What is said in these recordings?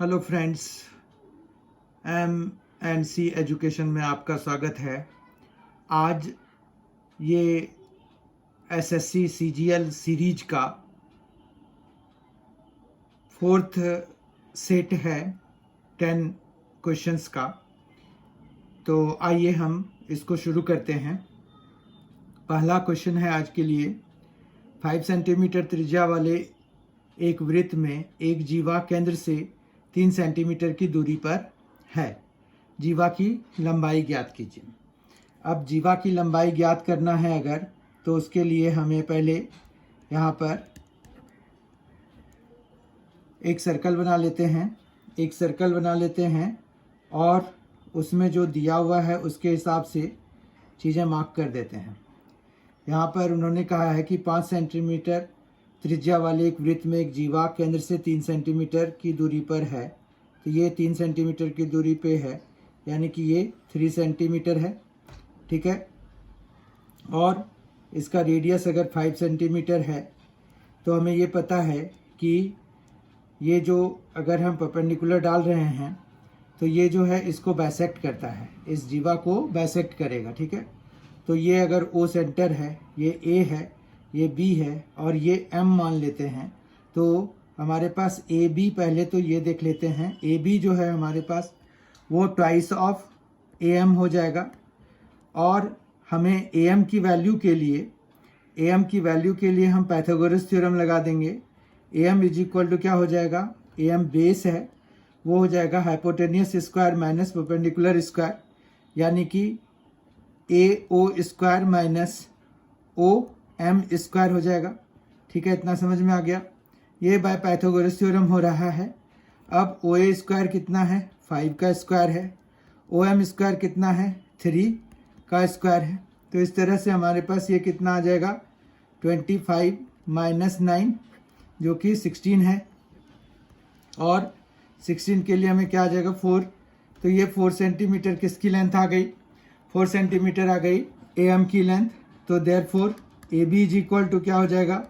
Hello friends, MNC education में आपका स्वागत है। आज ये SSC CGL सीरीज का 4th सेट है 10 क्वेश्चंस का। तो आइए हम इसको शुरू करते हैं। पहला क्वेश्चन है आज के लिए, 5 सेंटीमीटर त्रिज्या वाले एक वृत्त में एक जीवा केंद्र से 3 सेंटीमीटर की दूरी पर है। जीवा की लंबाई ज्ञात कीजिए। अब जीवा की लंबाई ज्ञात करना है अगर, तो उसके लिए हमें पहले यहाँ पर एक सर्कल बना लेते हैं और उसमें जो दिया हुआ है उसके हिसाब से चीज़ें मार्क कर देते हैं। यहाँ पर उन्होंने कहा है कि 5 सेंटीमीटर त्रिज्या वाले एक वृत्त में एक जीवा केंद्र से 3 सेंटीमीटर की दूरी पर है। तो ये 3 सेंटीमीटर की दूरी पे है, यानी कि ये 3 सेंटीमीटर है, ठीक है। और इसका रेडियस अगर 5 सेंटीमीटर है तो हमें ये पता है कि ये जो अगर हम परपेंडिकुलर डाल रहे हैं तो ये जो है इसको बाइसेक्ट करता है, इस जीवा को बाइसेक्ट करेगा, ठीक है। तो ये अगर O सेंटर है, ये A है, ये B है और ये M मान लेते हैं, तो हमारे पास AB पहले तो ये देख लेते हैं। AB जो है हमारे पास वो ट्वाइस ऑफ AM हो जाएगा। और हमें AM की वैल्यू के लिए हम पाइथागोरस थ्योरम लगा देंगे। AM इज इक्वल टू क्या हो जाएगा, AM बेस है, वो हो जाएगा hypotenuse square minus perpendicular square, यानी कि AO square minus OM square हो जाएगा, ठीक है। इतना समझ में आ गया। ये बाय पाइथागोरस थ्योरम हो रहा है। अब OA स्क्वायर कितना है, 5 का स्क्वायर है। OM स्क्वायर कितना है, 3 का स्क्वायर है। तो इस तरह से हमारे पास ये कितना आ जाएगा, 25 माइनस 9 जो कि 16 है। और 16 के लिए हमें क्या आ जाएगा, 4। तो ये 4 सेंटीमीटर किसकी लेंथ आ गई, 4 सेंटीमीटर आ गई AM की लेंथ। तो therefore AB is equal to क्या हो जाएगा,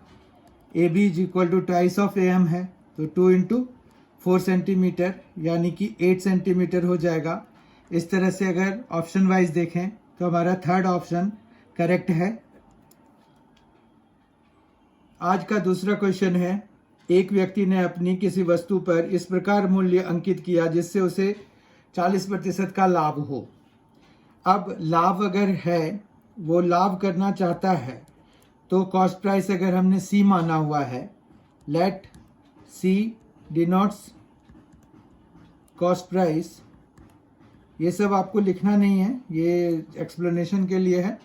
AB is equal to twice of AM है, तो 2 इंटू 4 सेंटीमीटर यानी कि 8 सेंटीमीटर हो जाएगा। इस तरह से अगर ऑप्शन वाइज देखें तो हमारा थर्ड ऑप्शन करेक्ट है। आज का दूसरा क्वेश्चन है, एक व्यक्ति ने अपनी किसी वस्तु पर इस प्रकार मूल्य अंकित किया जिससे उसे 40% का लाभ हो। अब लाभ अगर है, वो लाभ करना चाहता है, तो कॉस्ट प्राइस अगर हमने C माना हुआ है, let C denotes cost price. ये सब आपको लिखना नहीं है, ये एक्सप्लेनेशन के लिए है।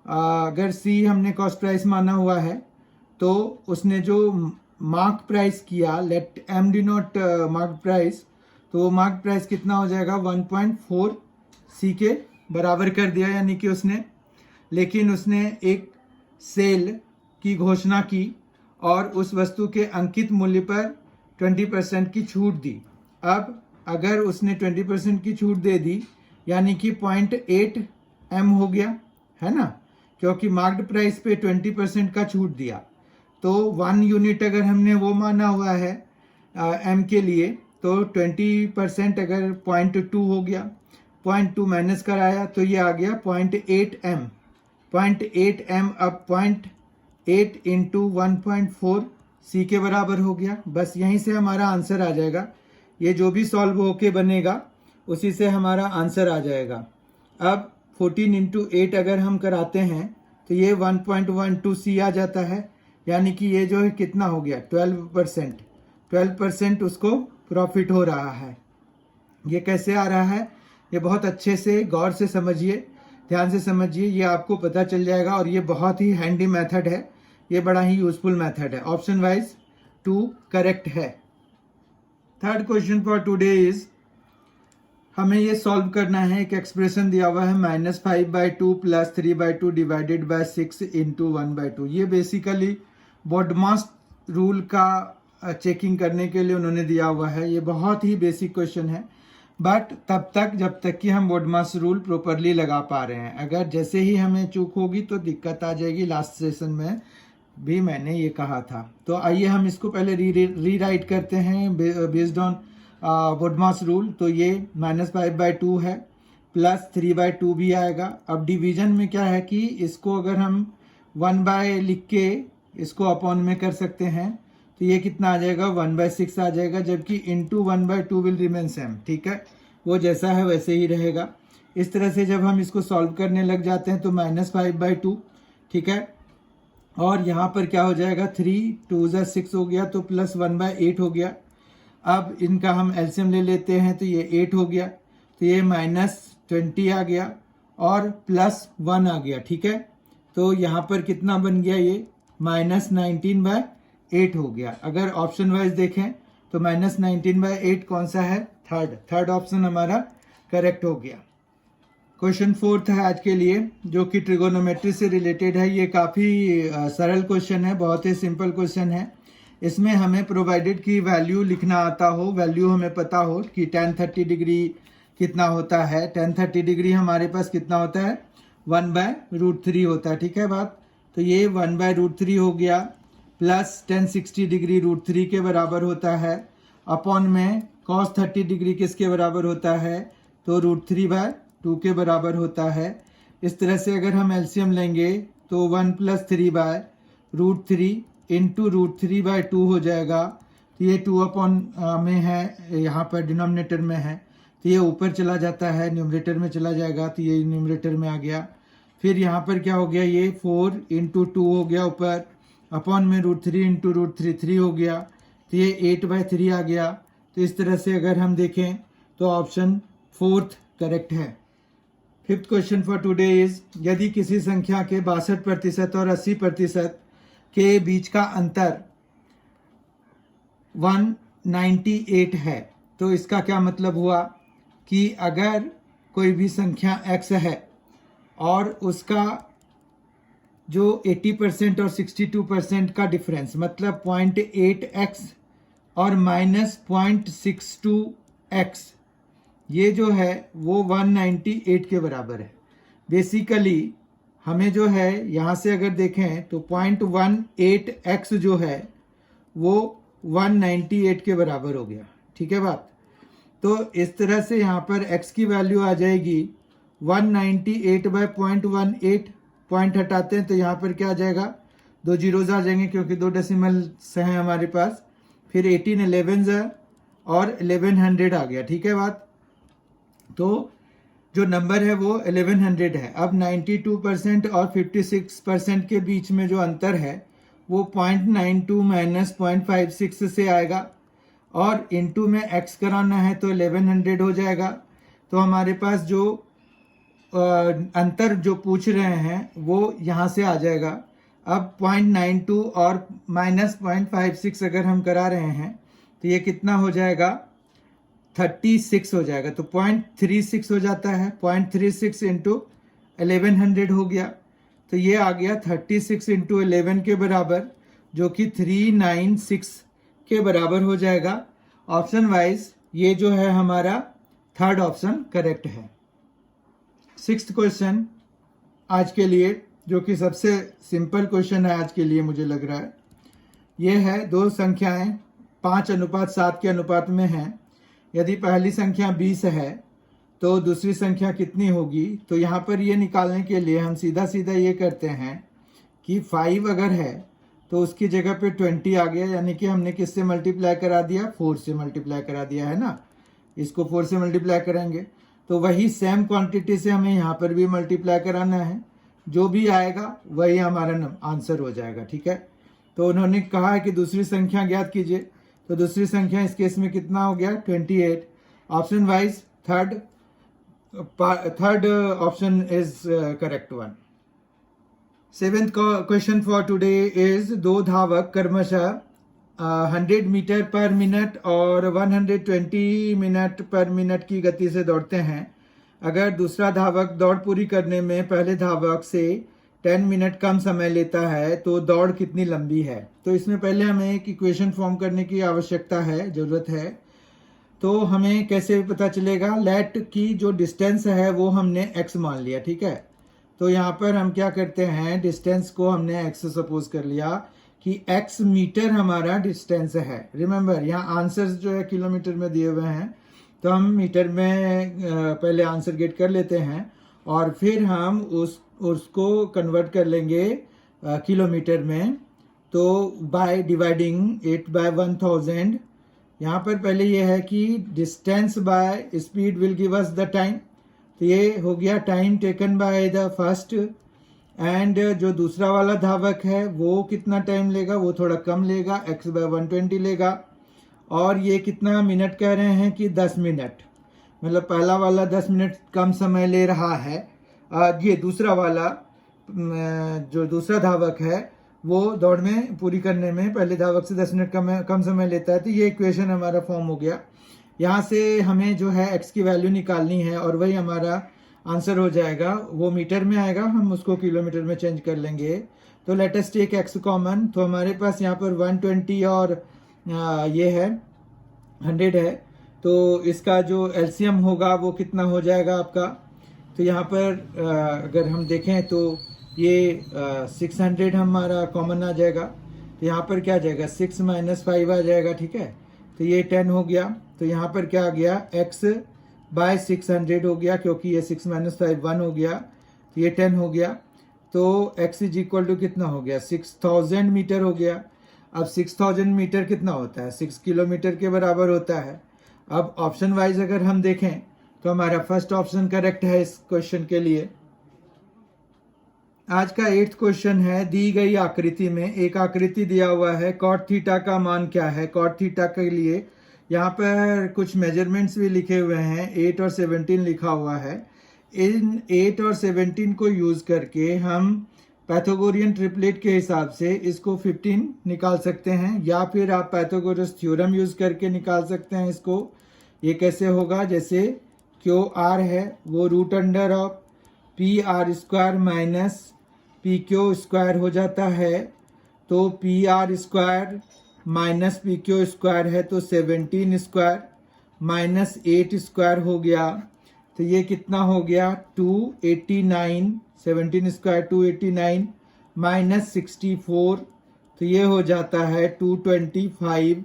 अगर C हमने कॉस्ट प्राइस माना हुआ है तो उसने जो मार्क प्राइस किया, let M denote mark price, तो वो मार्क प्राइस कितना हो जाएगा, 1.4 C के बराबर कर दिया, यानी कि उसने एक सेल की घोषणा की और उस वस्तु के अंकित मूल्य पर 20% की छूट दी। अब अगर उसने 20% की छूट दे दी, यानी कि 0.8 M हो गया, है ना, क्योंकि मार्क्ड प्राइस पे 20% का छूट दिया। तो 1 यूनिट अगर हमने वो माना हुआ है M के लिए, तो 20% अगर 0.2 हो गया, 0.2 माइनस कराया तो ये आ गया 0.8 M। 0.8 M अब 0.8 इंटू 1.4 C के बराबर हो गया। बस यहीं से हमारा आंसर आ जाएगा। ये जो भी सॉल्व होके बनेगा उसी से हमारा आंसर आ जाएगा। अब 14 इंटू 8 अगर हम कराते हैं तो ये 1.12 C आ जाता है, यानी कि ये जो है कितना हो गया, 12% उसको प्रॉफिट हो रहा है। ये कैसे आ रहा है, ये बहुत अच्छे से गौर से समझिए, ध्यान से समझिए, ये आपको पता चल जाएगा। और ये बहुत ही हैंडी मेथड है, ये बड़ा ही यूजफुल मेथड है। ऑप्शन वाइज 2 करेक्ट है। Third question for today is, हमें ये सॉल्व करना है। एक एक्सप्रेशन दिया हुआ है -5/2 + 3/2 डिवाइडेड बाय 6 इंटू 1/2। ये बेसिकली बोडमास रूल का चेकिंग करने के लिए उन्होंने दिया हुआ है। ये बहुत ही बेसिक क्वेश्चन है, बट तब तक जब तक कि हम बोडमास रूल प्रॉपरली लगा पा रहे हैं। अगर जैसे ही हमें चूक होगी तो दिक्कत आ जाएगी। लास्ट सेशन में भी मैंने ये कहा था। तो आइए हम इसको पहले रीराइट करते हैं बेस्ड ऑन वुडमॉस रूल, तो ये -5/2 है, +3/2 भी आएगा। अब डिवीजन में क्या है कि इसको अगर हम 1 लिख के इसको अपॉन में कर सकते हैं, तो ये कितना आ जाएगा 1/6 आ जाएगा, जबकि इंटू 1/2 विल रिमेन सेम। ठीक है, वो जैसा है वैसे ही रहेगा। इस तरह से जब हम इसको सॉल्व करने लग जाते हैं तो -5/2, ठीक है, और यहाँ पर क्या हो जाएगा 3 2 6 हो गया, तो +1/8 हो गया। अब इनका हम एलसीएम ले लेते हैं, तो ये 8 हो गया, तो ये -20 आ गया और +1 आ गया। ठीक है, तो यहाँ पर कितना बन गया, ये -19/8 हो गया। अगर ऑप्शन वाइज देखें तो -19/8 कौन सा है, थर्ड ऑप्शन हमारा करेक्ट हो गया। क्वेश्चन 4 है आज के लिए, जो कि ट्रिगोनोमेट्री से रिलेटेड है। ये काफ़ी सरल क्वेश्चन है, बहुत ही सिंपल क्वेश्चन है। इसमें हमें प्रोवाइडेड की वैल्यू लिखना आता हो, वैल्यू हमें पता हो कि tan 30 डिग्री कितना होता है। tan 30 डिग्री हमारे पास कितना होता है, 1/√3 होता है। ठीक है बात, तो ये 1/√3 हो गया, प्लस tan 60 डिग्री √3 के बराबर होता है, अपॉन में cos 30 डिग्री किसके बराबर होता है, तो √3/2 के बराबर होता है। इस तरह से अगर हम एलसीएम लेंगे तो 1 + 3/√3 इंटू √3/2 हो जाएगा। तो ये 2 अपॉन में है, यहाँ पर डिनोमिनेटर में है, तो ये ऊपर चला जाता है, न्यूमरेटर में चला जाएगा, तो ये न्यूमरेटर में आ गया। फिर यहाँ पर क्या हो गया, ये 4 × 2 हो गया ऊपर, अपॉन में √3 × √3 3 हो गया, तो ये 8/3 आ गया। तो इस तरह से अगर हम देखें तो ऑप्शन 4 करेक्ट है। 5th question for today is, यदि किसी संख्या के 62% और 80% के बीच का अंतर 198 है, तो इसका क्या मतलब हुआ कि अगर कोई भी संख्या x है और उसका जो 80% और 62% का डिफरेंस, मतलब 0.8x और -0.62x, ये जो है वो 198 के बराबर है। बेसिकली हमें जो है यहाँ से अगर देखें तो 0.18x जो है वो 198 के बराबर हो गया। ठीक है बात, तो इस तरह से यहाँ पर x की वैल्यू आ जाएगी 198/0.18, पॉइंट हटाते हैं तो यहाँ पर क्या आ जाएगा, 2 जीरोज आ जाएंगे क्योंकि 2 डेसिमल्स हैं हमारे पास। फिर 18 11 और 1100 आ गया। ठीक है बात, तो जो नंबर है वो 1100 है। अब 92% और 56% के बीच में जो अंतर है वो 0.92 - 0.56 से आएगा, और इनटू में x कराना है तो 1100 हो जाएगा। तो हमारे पास जो अंतर जो पूछ रहे हैं वो यहाँ से आ जाएगा। अब 0.92 और -0.56 अगर हम करा रहे हैं तो ये कितना हो जाएगा, 36 हो जाएगा। तो 0.36 हो जाता है, 0.36 × 1100 हो गया, तो ये आ गया 36 × 11 के बराबर, जो कि 396 के बराबर हो जाएगा। ऑप्शन वाइज ये जो है हमारा थर्ड ऑप्शन करेक्ट है। 6th क्वेश्चन आज के लिए, जो कि सबसे सिंपल क्वेश्चन है आज के लिए मुझे लग रहा है। ये है, दो संख्याएं 5:7 के अनुपात में हैं। यदि पहली संख्या 20 है तो दूसरी संख्या कितनी होगी। तो यहाँ पर ये निकालने के लिए हम सीधा सीधा ये करते हैं कि 5 अगर है तो उसकी जगह पे 20 आ गया, यानी कि हमने किससे मल्टीप्लाई करा दिया, 4 से मल्टीप्लाई करा दिया है ना। इसको 4 से मल्टीप्लाई करेंगे तो वही सेम क्वांटिटी से हमें यहाँ पर भी मल्टीप्लाई कराना है, जो भी आएगा वही हमारा आंसर हो जाएगा। ठीक है, तो उन्होंने कहा है कि दूसरी संख्या ज्ञात कीजिए, तो दूसरी संख्या इस केस में कितना हो गया, 28। Option wise third option is correct one. 7th question for today is, दो धावक क्रमशः 100 मीटर पर मिनट और 120 मिनट पर मिनट की गति से दौड़ते हैं। अगर दूसरा धावक दौड़ पूरी करने में पहले धावक से 10 मिनट कम समय लेता है तो दौड़ कितनी लंबी है। तो इसमें पहले हमें एक इक्वेशन फॉर्म करने की आवश्यकता है, ज़रूरत है। तो हमें कैसे पता चलेगा, लेट की जो डिस्टेंस है वो हमने x मान लिया। ठीक है, तो यहाँ पर हम क्या करते हैं, डिस्टेंस को हमने x सपोज कर लिया कि x मीटर हमारा डिस्टेंस है। रिमेंबर यहाँ आंसर्स जो है किलोमीटर में दिए हुए हैं, तो हम मीटर में पहले आंसर गेट कर लेते हैं और फिर हम उसको कन्वर्ट कर लेंगे किलोमीटर में। तो बाय डिवाइडिंग इट बाय 1000, यहाँ पर पहले ये है कि distance by speed will give us the time, तो ये हो गया time taken by the first. And जो दूसरा वाला धावक है वो कितना टाइम लेगा, वो थोड़ा कम लेगा, x बाय 120 लेगा। और ये कितना मिनट कह रहे हैं कि 10 मिनट, मतलब पहला वाला 10 मिनट कम समय ले रहा है। ये दूसरा वाला जो दूसरा धावक है वो दौड़ में पूरी करने में पहले धावक से 10 मिनट कम समय लेता है। तो ये इक्वेशन हमारा फॉर्म हो गया। यहाँ से हमें जो है x की वैल्यू निकालनी है और वही हमारा आंसर हो जाएगा। वो मीटर में आएगा, हम उसको किलोमीटर में चेंज कर लेंगे। तो let us take x common. तो हमारे पास यहाँ पर 120 और ये है 100 है, तो इसका जो एलसीएम होगा वो कितना हो जाएगा आपका। तो यहाँ पर अगर हम देखें तो ये 600 हमारा कॉमन आ जाएगा। तो यहाँ पर क्या आ जाएगा, 6 - 5 आ जाएगा, ठीक है। तो ये 10 हो गया। तो यहाँ पर क्या आ गया, x बाय 600 हो गया, क्योंकि ये 6 - 5 1 हो गया, तो ये 10 हो गया। तो x इज इक्वल टू कितना हो गया, 6000 मीटर हो गया। अब 6000 मीटर कितना होता है, 6 किलोमीटर के बराबर होता है। अब ऑप्शन वाइज अगर हम देखें तो हमारा फर्स्ट ऑप्शन करेक्ट है इस क्वेश्चन के लिए। आज का 8th क्वेश्चन है, दी गई आकृति में एक आकृति दिया हुआ है, कॉट थीटा का मान क्या है। कॉट थीटा के लिए यहाँ पर कुछ मेजरमेंट्स भी लिखे हुए हैं, 8 और 17 लिखा हुआ है। इन 8 और 17 को यूज करके हम पाइथागोरियन ट्रिपलेट के हिसाब से इसको 15 निकाल सकते हैं, या फिर आप पाइथागोरस थ्योरम यूज करके निकाल सकते हैं इसको। ये कैसे होगा, जैसे क्यू आर है वो root under of P R square minus P Q square हो जाता है। तो P R square minus P Q square है तो 17 स्क्वायर माइनस 8 स्क्वायर हो गया। तो ये कितना हो गया, 289, 17 स्क्वायर 289 माइनस 64, तो ये हो जाता है 225।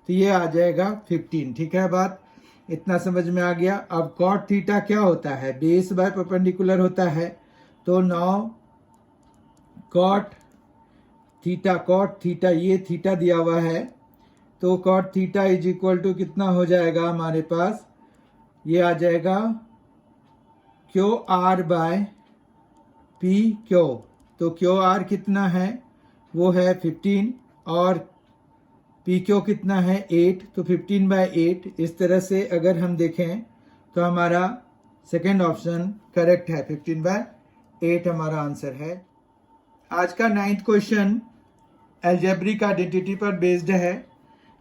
तो ये आ जाएगा 15। ठीक है, बात इतना समझ में आ गया। अब कॉट थीटा क्या होता है, बेस बाय परपेंडिकुलर होता है। तो नाउ कॉट थीटा ये थीटा दिया हुआ है, तो cot theta is equal to कितना हो जाएगा हमारे पास, ये आ जाएगा Q R by P Q. तो क्यू आर कितना है, वो है 15 और पी क्यू कितना है 8, तो 15/8। इस तरह से अगर हम देखें तो हमारा सेकेंड ऑप्शन करेक्ट है, 15/8 हमारा आंसर है। आज का 9th क्वेश्चन अलजेब्रिक आइडेंटिटी पर बेस्ड है,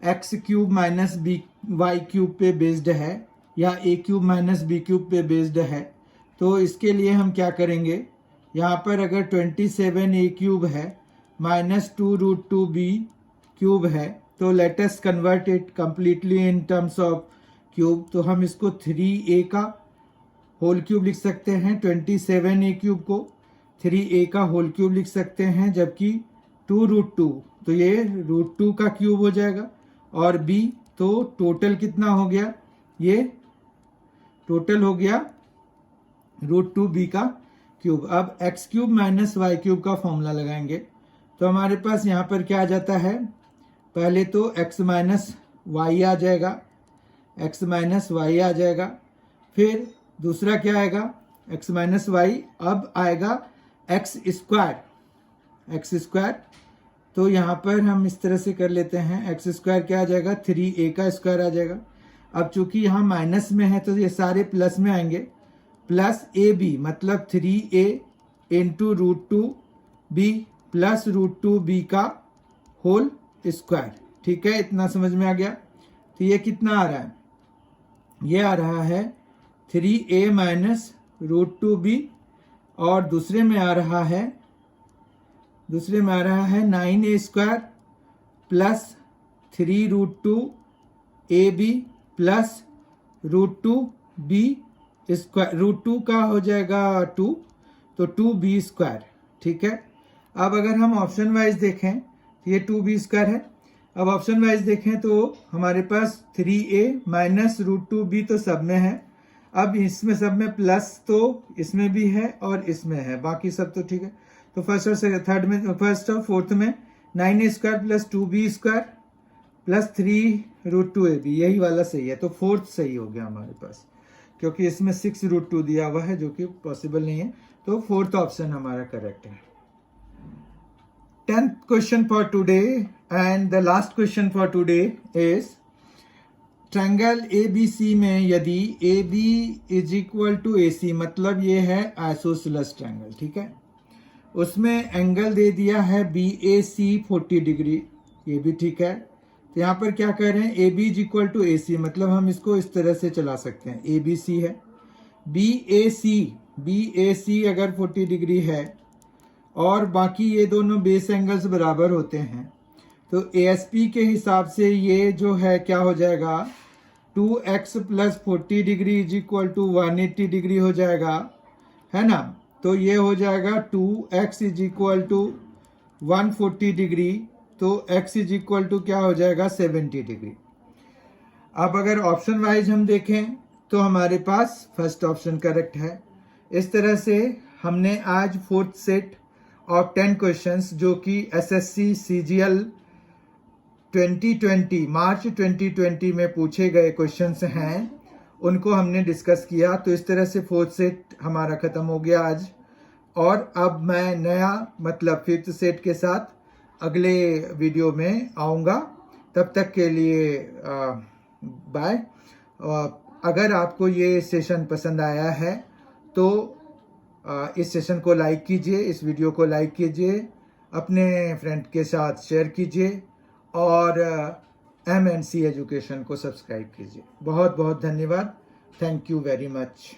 x³ माइनस y³ पे बेस्ड है, या a³ माइनस b³ पे बेस्ड है। तो इसके लिए हम क्या करेंगे, यहाँ पर अगर 27a³ है माइनस 2√2b³ है, तो let us convert it completely in terms of cube. तो हम इसको 3a का होल क्यूब लिख सकते हैं, 27a³ को 3a का होल क्यूब लिख सकते हैं, जबकि 2√2 तो ये √2 का क्यूब हो जाएगा, और b तो टोटल कितना हो गया, ये टोटल हो गया √2b का क्यूब। अब x³ माइनस y³ का फॉर्मूला लगाएंगे, तो हमारे पास यहाँ पर क्या आ जाता है, पहले तो x माइनस वाई आ जाएगा, x माइनस वाई आ जाएगा, फिर दूसरा क्या आएगा x माइनस वाई, अब आएगा x स्क्वायर। तो यहाँ पर हम इस तरह से कर लेते हैं, x स्क्वायर क्या आ जाएगा, 3a का स्क्वायर आ जाएगा। अब चूंकि यहाँ माइनस में है तो ये सारे प्लस में आएंगे, प्लस ab मतलब 3a into √2b plus √2b का होल स्क्वायर। ठीक है, इतना समझ में आ गया। तो ये कितना आ रहा है, ये आ रहा है 3a माइनस √2b, और दूसरे में आ रहा है 9a square plus 3√2ab plus √2b square, √2 का हो जाएगा 2, तो 2b स्क्वायर। ठीक है, अब अगर हम ऑप्शन वाइज देखें ये 2b² है। अब ऑप्शन वाइज देखें तो हमारे पास 3a माइनस √2b तो सब में है। अब इसमें सब में प्लस तो इसमें भी है और इसमें है, बाकी सब तो ठीक है। तो फर्स्ट और थर्ड में, फर्स्ट और फोर्थ में 9a² plus 2b² plus 3√2ab, यही वाला सही है। तो फोर्थ सही हो गया हमारे पास, क्योंकि इसमें 6√2 दिया हुआ है जो कि पॉसिबल नहीं है। तो फोर्थ ऑप्शन हमारा करेक्ट है। 10th question for today and the last question for today is triangle ABC में यदि AB is equal to AC, मतलब ये है आइसोसेलेस ट्रायंगल, ठीक है। उसमें एंगल दे दिया है BAC 40 डिग्री, ये भी ठीक है। तो यहाँ पर क्या कर रहे हैं, AB is equal to AC, मतलब हम इसको इस तरह से चला सकते हैं। ABC है, BAC अगर 40 डिग्री है और बाकी ये दोनों बेस एंगल्स बराबर होते हैं, तो ASP के हिसाब से ये जो है क्या हो जाएगा, 2x plus 40 degree is equal to 180 degree हो जाएगा, है ना। तो ये हो जाएगा 2x is equal to 140 degree, तो x इज इक्वल टू क्या हो जाएगा, 70 डिग्री। अब अगर ऑप्शन वाइज हम देखें तो हमारे पास फर्स्ट ऑप्शन करेक्ट है। इस तरह से हमने आज फोर्थ सेट ऑफ 10 क्वेश्चंस जो कि SSC CGL 2020 मार्च 2020 में पूछे गए क्वेश्चंस हैं, उनको हमने डिस्कस किया। तो इस तरह से फोर्थ सेट हमारा ख़त्म हो गया आज, और अब मैं नया मतलब फिफ्थ सेट के साथ अगले वीडियो में आऊँगा। तब तक के लिए बाय। अगर आपको ये सेशन पसंद आया है तो इस सेशन को लाइक कीजिए, इस वीडियो को लाइक कीजिए, अपने फ्रेंड के साथ शेयर कीजिए और MNC एजुकेशन को सब्सक्राइब कीजिए। बहुत बहुत धन्यवाद। Thank you very much.